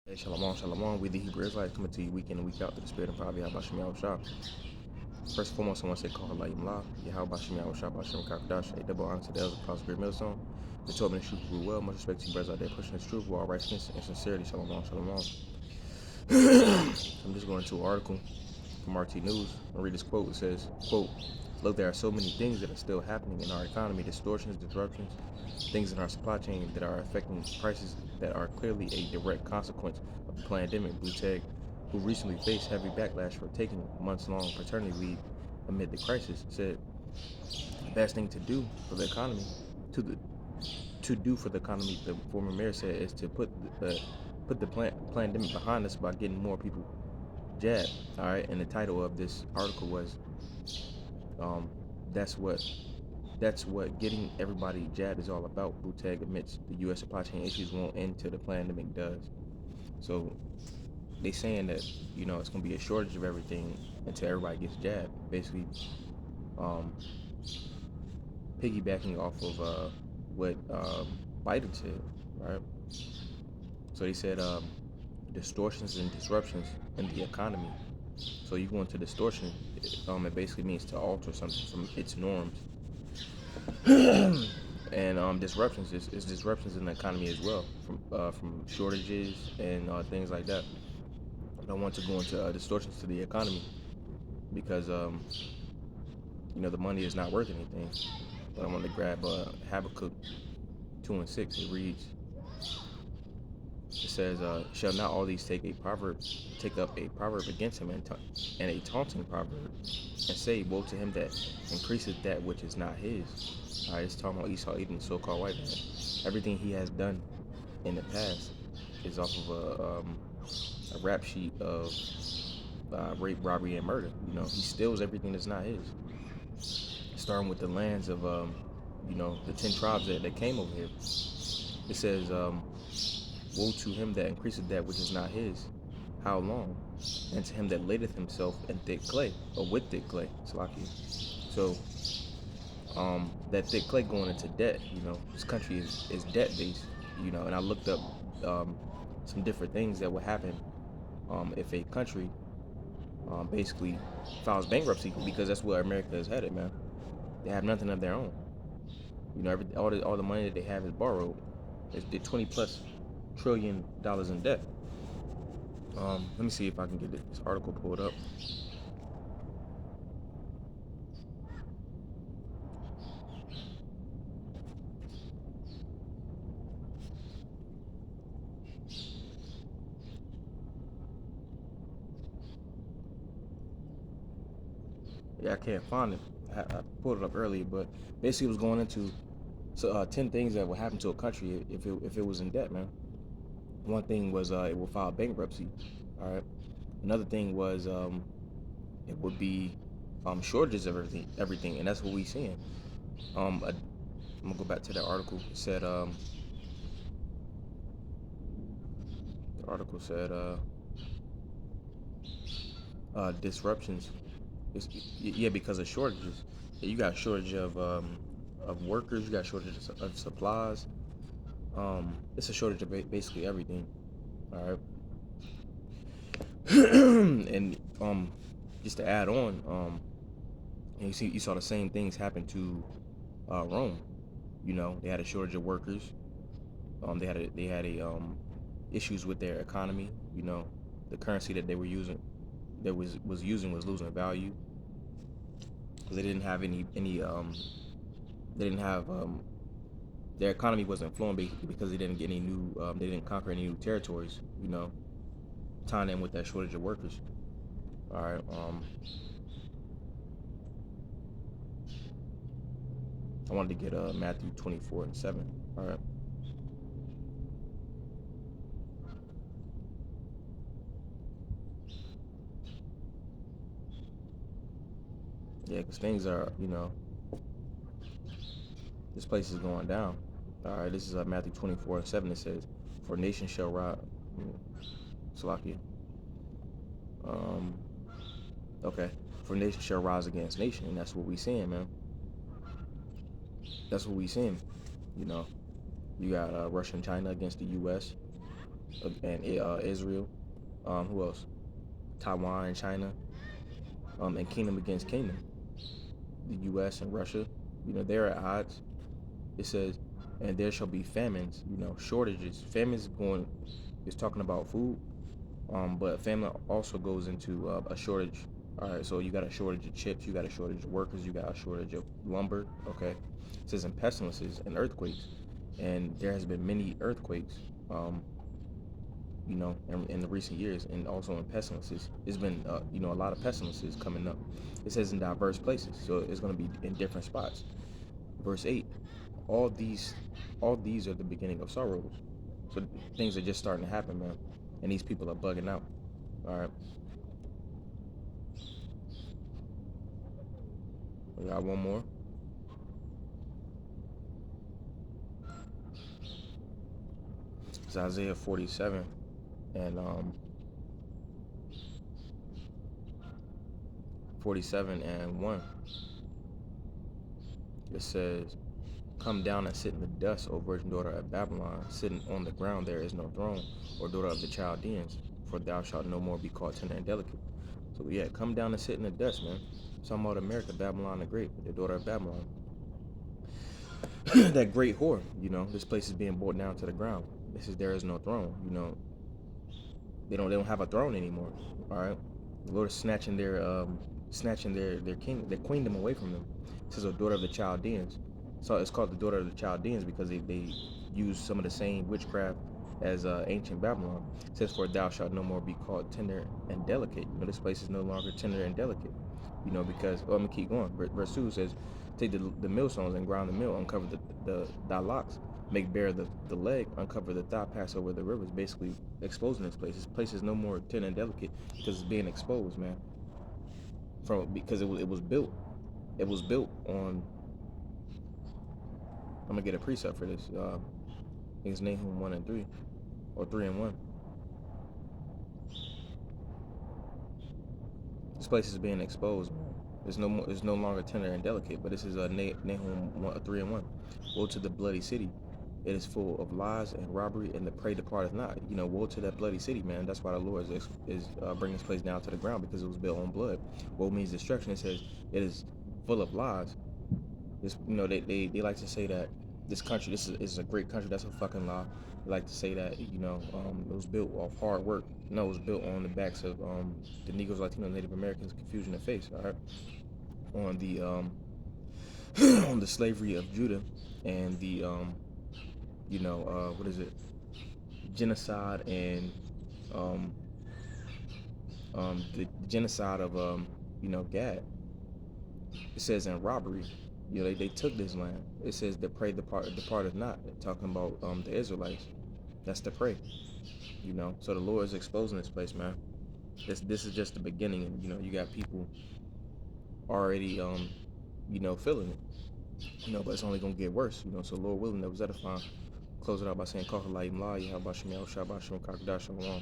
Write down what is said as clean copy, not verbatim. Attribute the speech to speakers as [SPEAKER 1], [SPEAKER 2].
[SPEAKER 1] Hey, shalom, shalom. We the Hebrew Israelites coming to you week in and week out through the spirit and power of Yahweh Shem Yahweh Shah. First and foremost, I want to say, Call Halayim La, Yahweh Shem Yahweh Shah, Bashem Kakadash, a double honor to the elders across the Great Millstone. The 12 minute truth rule well. Much respect to you brothers out there pushing this truth with all righteousness and sincerity. Shalom, shalom. I'm just going to an article from RT News. I'll read this quote. It says, quote, "Look, there are so many things that are still happening in our economy, distortions, disruptions, things in our supply chain that are affecting prices that are clearly a direct consequence of the pandemic." Booteg, who recently faced heavy backlash for taking months-long paternity leave amid the crisis, said the best thing to do for the economy, the former mayor said, is to put the pandemic behind us by getting more people jabbed. All right, and the title of this article was, um, "That's what getting everybody jabbed is all about." Booteg admits the U.S. supply chain issues won't end till the pandemic does. So they saying that it's gonna be a shortage of everything until everybody gets jabbed. Basically, um, piggybacking off of what Biden said, right? So they said distortions and disruptions in the economy. So you go into distortion, it basically means to alter something from its norms. And disruptions is disruptions in the economy as well, from shortages and things like that. I don't want to go into distortions to the economy because the money is not worth anything. But I want to grab Habakkuk 2:6. It reads, it says, "Shall not all these take up a proverb against him, and a taunting proverb, and say, woe to him that increaseth that which is not his." All right, it's talking about Esau eating the so-called white man. Everything he has done in the past is off of a rap sheet of rape, robbery, and murder. He steals everything that's not his. Starting with the lands of the 10 tribes that came over here. It says, woe to him that increaseth that which is not his. How long? And to him that ladeth himself in thick clay, or with thick clay. Salaki. So that thick clay going into debt. This country is debt based. And I looked up some different things that would happen if a country basically files bankruptcy, because that's where America is headed, man. They have nothing of their own. All the money that they have is borrowed. They're 20 plus trillion dollars in debt. Let me see if I can get this article pulled up. Yeah, I can't find it. I pulled it up earlier, but basically it was going into 10 things that would happen to a country if it was in debt, man. One thing was it will file bankruptcy. All right. Another thing was it would be shortages of everything, and that's what we seeing. I'm gonna go back to that article. It said the article said disruptions. Yeah, because of shortages. You got a shortage of workers. You got shortages of supplies. It's a shortage of basically everything. All right. And just to add on, and you saw the same things happen to Rome. They had a shortage of workers. They had issues with their economy. The currency that they were using, was losing value because they didn't have any they didn't have their economy wasn't flowing because they didn't get any new they didn't conquer any new territories. Tying in with that shortage of workers. All right. I wanted to get Matthew 24:7. All right. Yeah, because things are, this place is going down. All right, this is Matthew 24:7. It says, "For nation shall rise." Salakia. Okay. "For nation shall rise against nation," and that's what we seeing, man. That's what we seeing. You got Russia and China against the U.S. and Israel. Who else? Taiwan and China. And kingdom against kingdom. The U.S. and Russia. They're at odds. It says, and there shall be famines. Shortages. Famines going is talking about food. But famine also goes into a shortage. All right, so you got a shortage of chips, you got a shortage of workers, you got a shortage of lumber. Okay, it says in pestilences and earthquakes, and there has been many earthquakes. In the recent years, and also in pestilences, there's been a lot of pestilences coming up. It says in diverse places, so it's going to be in different spots. Verse 8, all these all these are the beginning of sorrows. So things are just starting to happen, man, and these people are bugging out. All right, we got one more. It's Isaiah 47 and 47 and 1. It says, come down and sit in the dust, O virgin daughter of Babylon. Sitting on the ground there is no throne, or daughter of the Chaldeans, for thou shalt no more be called tender and delicate. So yeah, come down and sit in the dust, man. Talking about America, Babylon the Great, the daughter of Babylon. That great whore, this place is being brought down to the ground. This is there is no throne, they don't have a throne anymore. All right, the Lord is snatching their king, their queendom away from them. It says a daughter of the Chaldeans. So it's called the daughter of the Chaldeans because they use some of the same witchcraft as ancient Babylon. It says, for thou shalt no more be called tender and delicate. This place is no longer tender and delicate. Because I'm gonna keep going. Verse 2 says, take the millstones and grind the mill, uncover the thy locks, make bare the leg, uncover the thigh, pass over the rivers. Basically exposing this place. This place is no more tender and delicate because it's being exposed, man. Because it was built. It was built on. I'm gonna get a precept for this. I think it's Nahum 1 and 3, or 3 and 1. This place is being exposed, man. It's no longer tender and delicate, but this is Nahum 3 and 1. Woe to the bloody city. It is full of lies and robbery, and the prey departeth not. Woe to that bloody city, man. That's why the Lord is bringing this place down to the ground, because it was built on blood. Woe means destruction. It says it is full of lies. They like to say that this country, this is a great country. That's a fucking lie. They like to say that it was built off hard work. No, it was built on the backs of the Negroes, Latinos, Native Americans, confusion and face. All right, on the on the slavery of Judah and the what is it, genocide and um, the genocide of Gad. It says in robbery, they took this land. It says the prey departed not. They're talking about the Israelites. That's the prey. So the Lord is exposing this place, man. This is just the beginning, and you got people already feeling it. But it's only gonna get worse. So Lord willing, that was edifying. Close it out by saying, "Call her la, Yahweh Shem, Shabbat Shem, Kakadash Shalom."